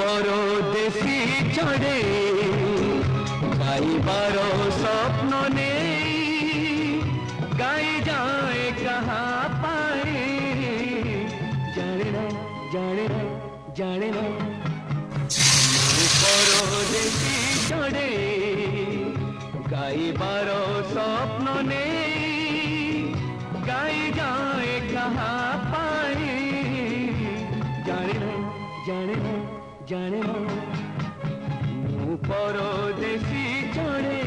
পরদেশি চড়ে গাইবার স্বপ্ন নেই গাই যায় কাহা পায়ে জানে না জানে না জানে না পরদেশি চড়ে গাইবার স্বপ্ন নেই গাই যায় কাহা পায়ে জানে না জানে না জানে না পরদেশি চড়ে